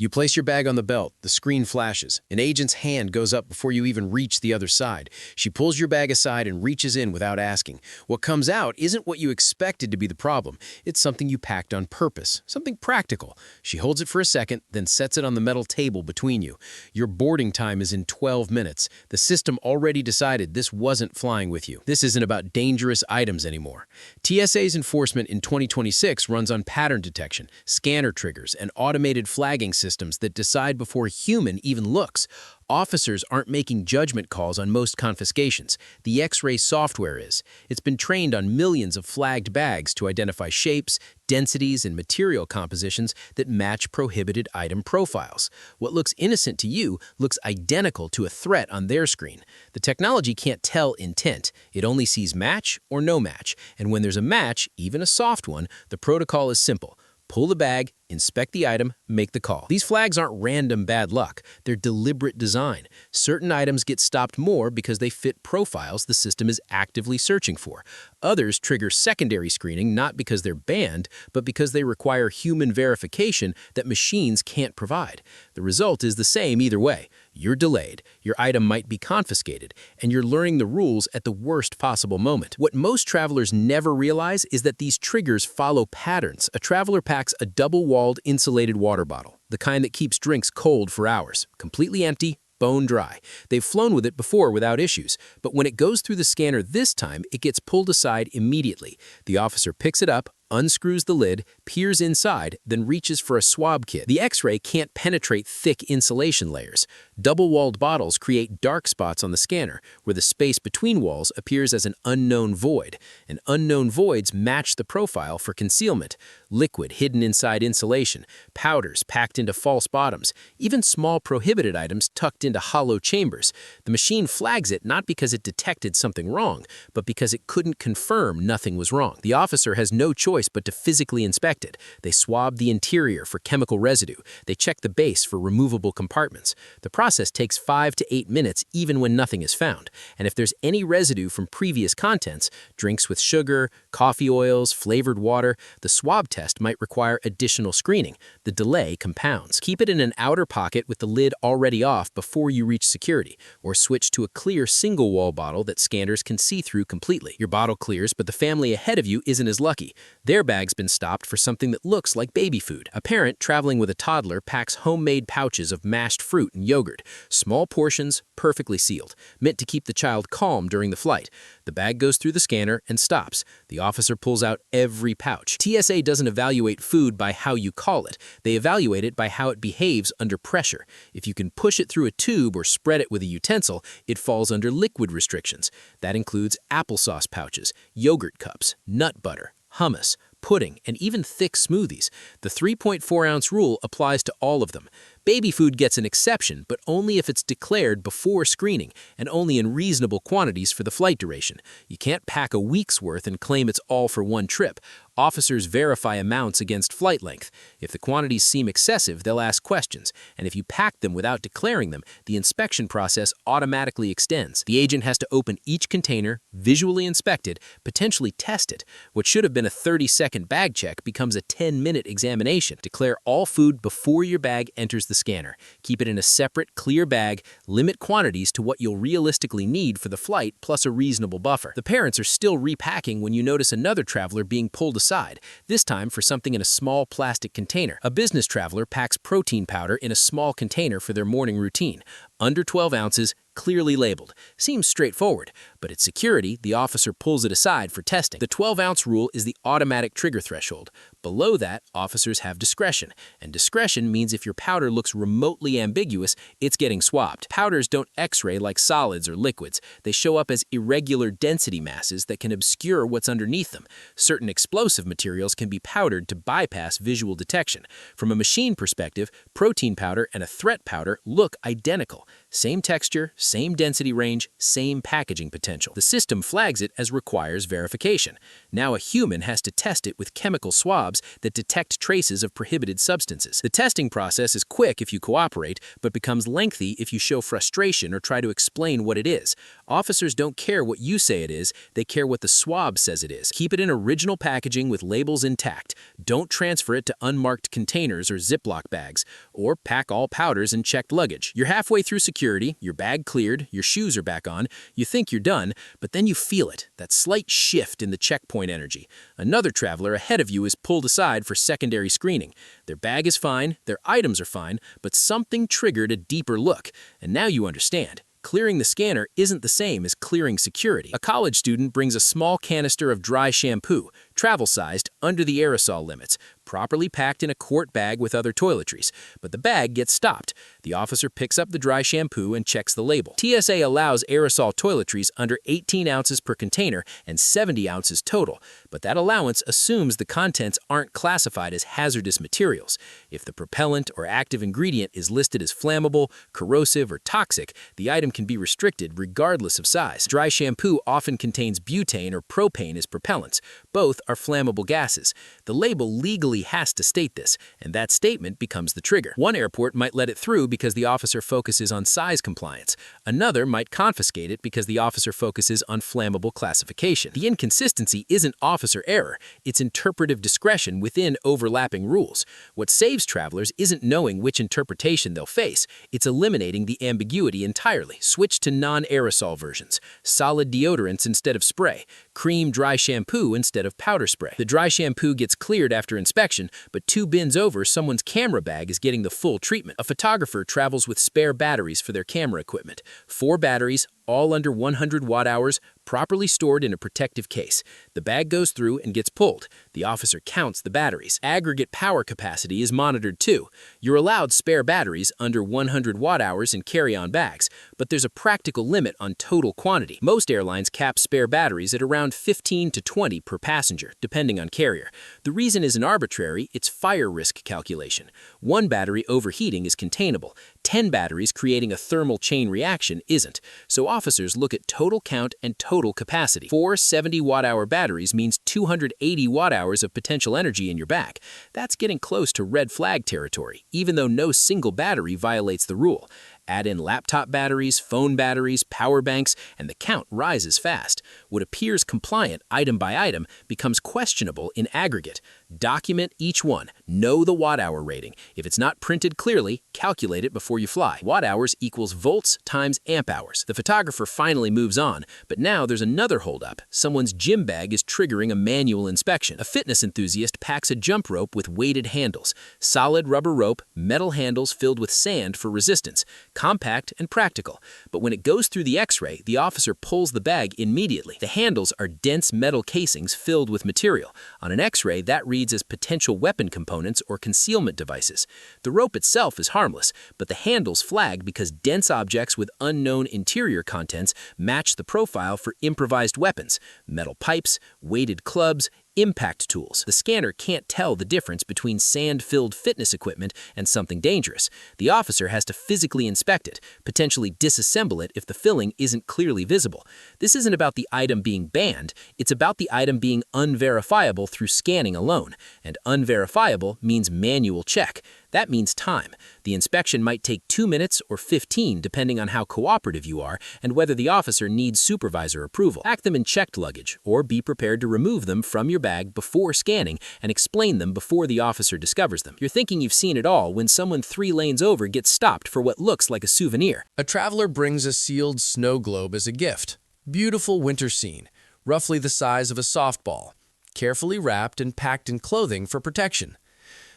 You place your bag on the belt, the screen flashes. An agent's hand goes up before you even reach the other side. She pulls your bag aside and reaches in without asking. What comes out isn't what you expected to be the problem. It's something you packed on purpose, something practical. She holds it for a second, then sets it on the metal table between you. Your boarding time is in 12 minutes. The system already decided this wasn't flying with you. This isn't about dangerous items anymore. TSA's enforcement in 2026 runs on pattern detection, scanner triggers, and automated flagging systems that decide before a human even looks. Officers aren't making judgment calls on most confiscations. The X-ray software is. It's been trained on millions of flagged bags to identify shapes, densities, and material compositions that match prohibited item profiles. What looks innocent to you looks identical to a threat on their screen. The technology can't tell intent. It only sees match or no match. And when there's a match, even a soft one, the protocol is simple. Pull the bag, inspect the item, make the call. These flags aren't random bad luck. They're deliberate design. Certain items get stopped more because they fit profiles the system is actively searching for. Others trigger secondary screening not because they're banned, but because they require human verification that machines can't provide. The result is the same either way. You're delayed, your item might be confiscated, and you're learning the rules at the worst possible moment. What most travelers never realize is that these triggers follow patterns. A traveler packs a double-walled insulated water bottle, the kind that keeps drinks cold for hours, completely empty, bone dry. They've flown with it before without issues, but when it goes through the scanner this time, it gets pulled aside immediately. The officer picks it up, unscrews the lid, peers inside, then reaches for a swab kit. The X-ray can't penetrate thick insulation layers. Double-walled bottles create dark spots on the scanner, where the space between walls appears as an unknown void. And unknown voids match the profile for concealment. Liquid hidden inside insulation, powders packed into false bottoms, even small prohibited items tucked into hollow chambers. The machine flags it not because it detected something wrong, but because it couldn't confirm nothing was wrong. The officer has no choice but to physically inspect it. They swab the interior for chemical residue. They check the base for removable compartments. The process takes 5 to 8 minutes even when nothing is found. And if there's any residue from previous contents, drinks with sugar, coffee oils, flavored water, the swab test might require additional screening. The delay compounds. Keep it in an outer pocket with the lid already off before you reach security, or switch to a clear single-wall bottle that scanners can see through completely. Your bottle clears, but the family ahead of you isn't as lucky. Their bag's been stopped for something that looks like baby food. A parent traveling with a toddler packs homemade pouches of mashed fruit and yogurt. Small portions, perfectly sealed, meant to keep the child calm during the flight. The bag goes through the scanner and stops. The officer pulls out every pouch. TSA doesn't evaluate food by how you call it. They evaluate it by how it behaves under pressure. If you can push it through a tube or spread it with a utensil, it falls under liquid restrictions. That includes applesauce pouches, yogurt cups, nut butter, hummus, pudding, and even thick smoothies. The 3.4-ounce rule applies to all of them. Baby food gets an exception, but only if it's declared before screening and only in reasonable quantities for the flight duration. You can't pack a week's worth and claim it's all for one trip. Officers verify amounts against flight length. If the quantities seem excessive, they'll ask questions, and if you pack them without declaring them, the inspection process automatically extends. The agent has to open each container, visually inspect it, potentially test it. What should have been a 30-second bag check becomes a 10-minute examination. Declare all food before your bag enters the scanner. Keep it in a separate, clear bag, limit quantities to what you'll realistically need for the flight plus a reasonable buffer. The parents are still repacking when you notice another traveler being pulled aside, this time for something in a small plastic container. A business traveler packs protein powder in a small container for their morning routine. Under 12 ounces, clearly labeled. Seems straightforward, but at security, the officer pulls it aside for testing. The 12-ounce rule is the automatic trigger threshold. Below that, officers have discretion, and discretion means if your powder looks remotely ambiguous, it's getting swabbed. Powders don't X-ray like solids or liquids. They show up as irregular density masses that can obscure what's underneath them. Certain explosive materials can be powdered to bypass visual detection. From a machine perspective, protein powder and a threat powder look identical. Same texture, same density range, same packaging potential. The system flags it as requires verification. Now a human has to test it with chemical swabs that detect traces of prohibited substances. The testing process is quick if you cooperate, but becomes lengthy if you show frustration or try to explain what it is. Officers don't care what you say it is, they care what the swab says it is. Keep it in original packaging with labels intact. Don't transfer it to unmarked containers or Ziploc bags, or pack all powders in checked luggage. You're halfway through security, your bag cleared, your shoes are back on, you think you're done, but then you feel it, that slight shift in the checkpoint energy. Another traveler ahead of you is pulled aside for secondary screening. Their bag is fine, their items are fine, but something triggered a deeper look, and now you understand. Clearing the scanner isn't the same as clearing security. A college student brings a small canister of dry shampoo, travel-sized, under the aerosol limits, properly packed in a quart bag with other toiletries, but the bag gets stopped. The officer picks up the dry shampoo and checks the label. TSA allows aerosol toiletries under 18 ounces per container and 70 ounces total, but that allowance assumes the contents aren't classified as hazardous materials. If the propellant or active ingredient is listed as flammable, corrosive, or toxic, the item can be restricted regardless of size. Dry shampoo often contains butane or propane as propellants. Both are flammable gases. The label legally has to state this, and that statement becomes the trigger. One airport might let it through because the officer focuses on size compliance. Another might confiscate it because the officer focuses on flammable classification. The inconsistency isn't officer error, it's interpretive discretion within overlapping rules. What saves travelers isn't knowing which interpretation they'll face, it's eliminating the ambiguity entirely. Switch to non-aerosol versions, solid deodorants instead of spray, cream dry shampoo instead of powder spray. The dry shampoo gets cleared after inspection, but 2 bins over, someone's camera bag is getting the full treatment. A photographer travels with spare batteries for their camera equipment. 4 batteries, all under 100 watt-hours, properly stored in a protective case. The bag goes through and gets pulled. The officer counts the batteries. Aggregate power capacity is monitored too. You're allowed spare batteries under 100 watt-hours in carry-on bags, but there's a practical limit on total quantity. Most airlines cap spare batteries at around 15 to 20 per passenger, depending on carrier. The reason isn't arbitrary, it's fire risk calculation. 1 battery overheating is containable. 10 batteries creating a thermal chain reaction isn't. So officers look at total count and total capacity. 4 70 watt-hour batteries means 280 watt-hours of potential energy in your back. That's getting close to red flag territory, even though no single battery violates the rule. Add in laptop batteries, phone batteries, power banks, and the count rises fast. What appears compliant item by item becomes questionable in aggregate. Document each one. Know the watt-hour rating. If it's not printed clearly, calculate it before you fly. Watt-hours equals volts times amp-hours. The photographer finally moves on, but now there's another holdup. Someone's gym bag is triggering a manual inspection. A fitness enthusiast packs a jump rope with weighted handles. Solid rubber rope, metal handles filled with sand for resistance. Compact and practical, but when it goes through the X-ray, the officer pulls the bag immediately. The handles are dense metal casings filled with material. On an X-ray, that reads as potential weapon components or concealment devices. The rope itself is harmless, but the handles flag because dense objects with unknown interior contents match the profile for improvised weapons, metal pipes, weighted clubs, impact tools. The scanner can't tell the difference between sand-filled fitness equipment and something dangerous. The officer has to physically inspect it, potentially disassemble it if the filling isn't clearly visible. This isn't about the item being banned, it's about the item being unverifiable through scanning alone. And unverifiable means manual check. That means time. The inspection might take 2 minutes or 15 depending on how cooperative you are and whether the officer needs supervisor approval. Pack them in checked luggage or be prepared to remove them from your bag before scanning and explain them before the officer discovers them. You're thinking you've seen it all when someone 3 lanes over gets stopped for what looks like a souvenir. A traveler brings a sealed snow globe as a gift. Beautiful winter scene, roughly the size of a softball, carefully wrapped and packed in clothing for protection.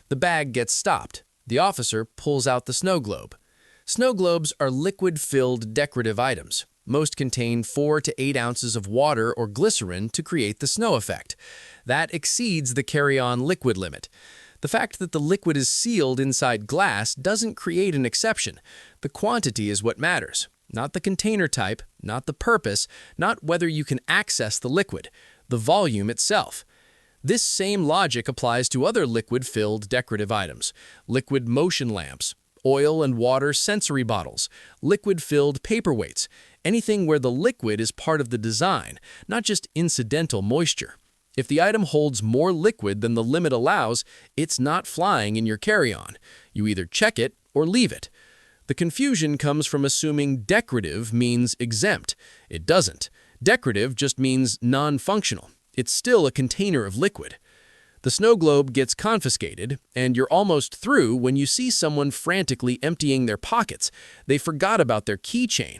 The bag gets stopped. The officer pulls out the snow globe. Snow globes are liquid-filled decorative items. Most contain 4 to 8 ounces of water or glycerin to create the snow effect. That exceeds the carry-on liquid limit. The fact that the liquid is sealed inside glass doesn't create an exception. The quantity is what matters, not the container type, not the purpose, not whether you can access the liquid, the volume itself. This same logic applies to other liquid-filled decorative items, liquid motion lamps, oil and water sensory bottles, liquid-filled paperweights, anything where the liquid is part of the design, not just incidental moisture. If the item holds more liquid than the limit allows, it's not flying in your carry-on. You either check it or leave it. The confusion comes from assuming decorative means exempt. It doesn't. Decorative just means non-functional. It's still a container of liquid. The snow globe gets confiscated, and you're almost through when you see someone frantically emptying their pockets. They forgot about their keychain.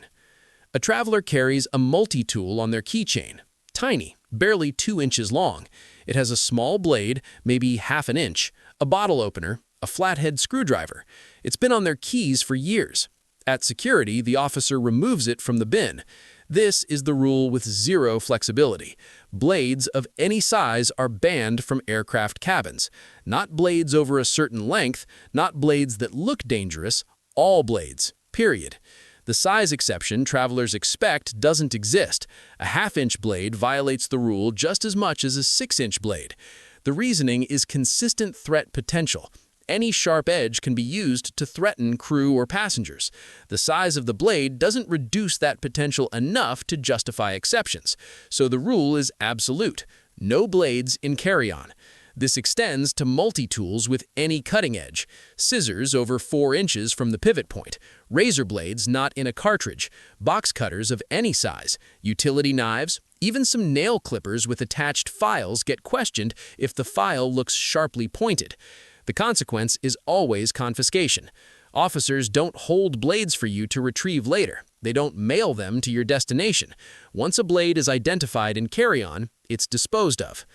A traveler carries a multi-tool on their keychain. Tiny, barely 2 inches long. It has a small blade, maybe half an inch, a bottle opener, a flathead screwdriver. It's been on their keys for years. At security, the officer removes it from the bin. This is the rule with zero flexibility. Blades of any size are banned from aircraft cabins. Not blades over a certain length, not blades that look dangerous, all blades, period. The size exception travelers expect doesn't exist. A half-inch blade violates the rule just as much as a 6-inch blade. The reasoning is consistent threat potential. Any sharp edge can be used to threaten crew or passengers. The size of the blade doesn't reduce that potential enough to justify exceptions. So the rule is absolute. No blades in carry-on. This extends to multi-tools with any cutting edge, scissors over 4 inches from the pivot point, razor blades not in a cartridge, box cutters of any size, utility knives, even some nail clippers with attached files get questioned if the file looks sharply pointed. The consequence is always confiscation. Officers don't hold blades for you to retrieve later. They don't mail them to your destination. Once a blade is identified in carry-on, it's disposed of.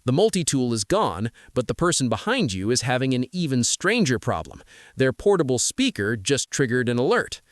The multi-tool is gone, but the person behind you is having an even stranger problem. Their portable speaker just triggered an alert.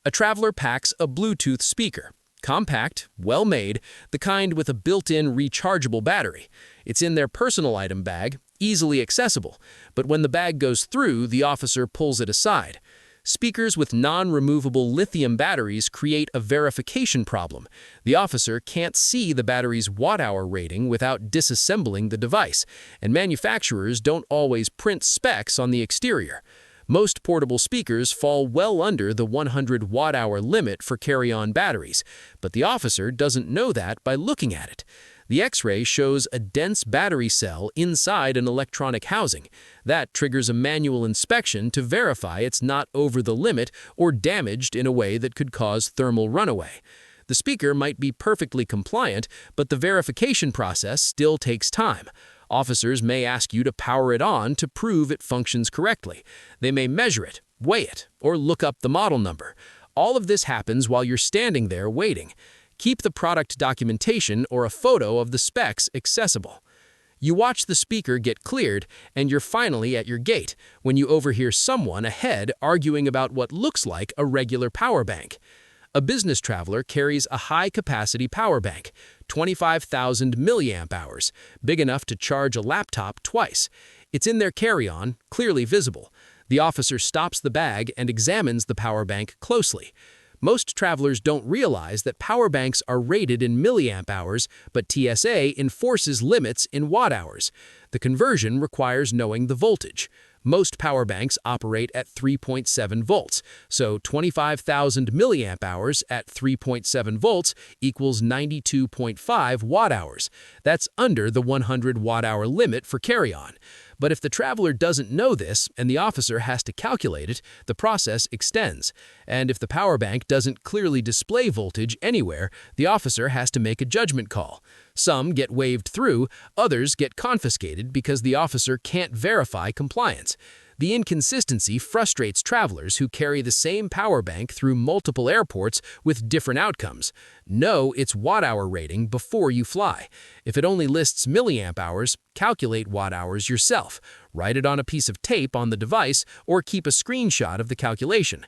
A traveler packs a Bluetooth speaker. Compact, well-made, the kind with a built-in rechargeable battery. It's in their personal item bag, easily accessible, but when the bag goes through, the officer pulls it aside. Speakers with non-removable lithium batteries create a verification problem. The officer can't see the battery's watt-hour rating without disassembling the device, and manufacturers don't always print specs on the exterior. Most portable speakers fall well under the 100 watt-hour limit for carry-on batteries, but the officer doesn't know that by looking at it. The X-ray shows a dense battery cell inside an electronic housing. That triggers a manual inspection to verify it's not over the limit or damaged in a way that could cause thermal runaway. The speaker might be perfectly compliant, but the verification process still takes time. Officers may ask you to power it on to prove it functions correctly. They may measure it, weigh it, or look up the model number. All of this happens while you're standing there waiting. Keep the product documentation or a photo of the specs accessible. You watch the speaker get cleared, and you're finally at your gate when you overhear someone ahead arguing about what looks like a regular power bank. A business traveler carries a high-capacity power bank, 25,000 milliamp hours, big enough to charge a laptop twice. It's in their carry-on, clearly visible. The officer stops the bag and examines the power bank closely. Most travelers don't realize that power banks are rated in milliamp hours, but TSA enforces limits in watt-hours. The conversion requires knowing the voltage. Most power banks operate at 3.7 volts, so 25,000 milliamp hours at 3.7 volts equals 92.5 watt-hours. That's under the 100 watt-hour limit for carry-on. But if the traveler doesn't know this and the officer has to calculate it, the process extends. And if the power bank doesn't clearly display voltage anywhere, the officer has to make a judgment call. Some get waved through, others get confiscated because the officer can't verify compliance. The inconsistency frustrates travelers who carry the same power bank through multiple airports with different outcomes. Know its watt-hour rating before you fly. If it only lists milliamp hours, calculate watt-hours yourself. Write it on a piece of tape on the device or keep a screenshot of the calculation.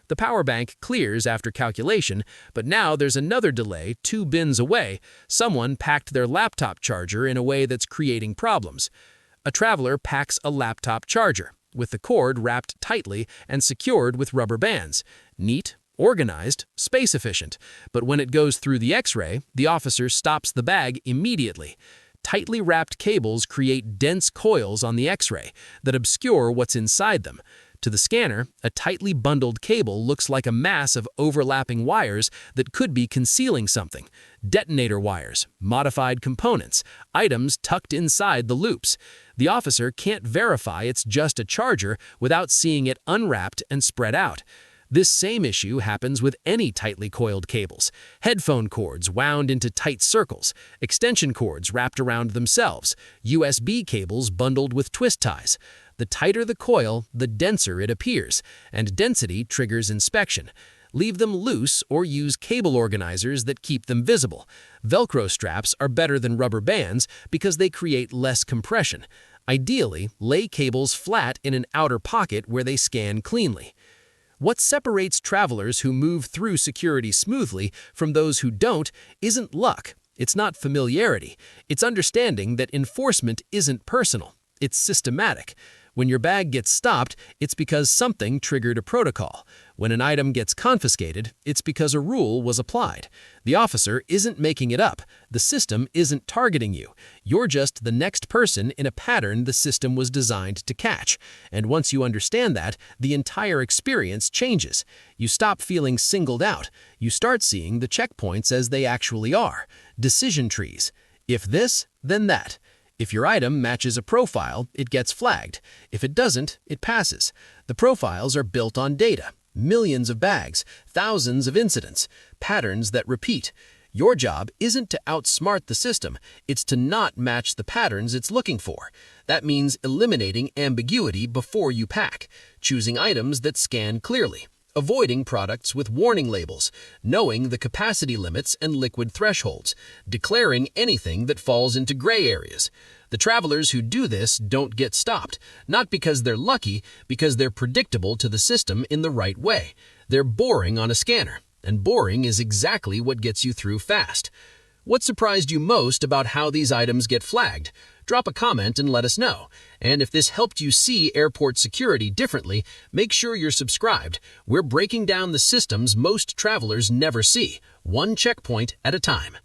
The power bank clears after calculation, but now there's another delay 2 bins away. Someone packed their laptop charger in a way that's creating problems. A traveler packs a laptop charger, with the cord wrapped tightly and secured with rubber bands. Neat, organized, space-efficient. But when it goes through the X-ray, the officer stops the bag immediately. Tightly wrapped cables create dense coils on the X-ray that obscure what's inside them. To the scanner, a tightly bundled cable looks like a mass of overlapping wires that could be concealing something. Detonator wires, modified components, items tucked inside the loops. The officer can't verify it's just a charger without seeing it unwrapped and spread out. This same issue happens with any tightly coiled cables. Headphone cords wound into tight circles, extension cords wrapped around themselves, USB cables bundled with twist ties. The tighter the coil, the denser it appears, and density triggers inspection. Leave them loose or use cable organizers that keep them visible. Velcro straps are better than rubber bands because they create less compression. Ideally, lay cables flat in an outer pocket where they scan cleanly. What separates travelers who move through security smoothly from those who don't isn't luck. It's not familiarity. It's understanding that enforcement isn't personal. It's systematic. When your bag gets stopped, it's because something triggered a protocol. When an item gets confiscated, it's because a rule was applied. The officer isn't making it up. The system isn't targeting you. You're just the next person in a pattern the system was designed to catch. And once you understand that, the entire experience changes. You stop feeling singled out. You start seeing the checkpoints as they actually are. Decision trees. If this, then that. If your item matches a profile, it gets flagged. If it doesn't, it passes. The profiles are built on data. Millions of bags, thousands of incidents, patterns that repeat. Your job isn't to outsmart the system, it's to not match the patterns it's looking for. That means eliminating ambiguity before you pack, choosing items that scan clearly, avoiding products with warning labels, knowing the capacity limits and liquid thresholds, declaring anything that falls into gray areas. The travelers who do this don't get stopped, not because they're lucky, because they're predictable to the system in the right way. They're boring on a scanner, and boring is exactly what gets you through fast. What surprised you most about how these items get flagged? Drop a comment and let us know. And if this helped you see airport security differently, make sure you're subscribed. We're breaking down the systems most travelers never see, one checkpoint at a time.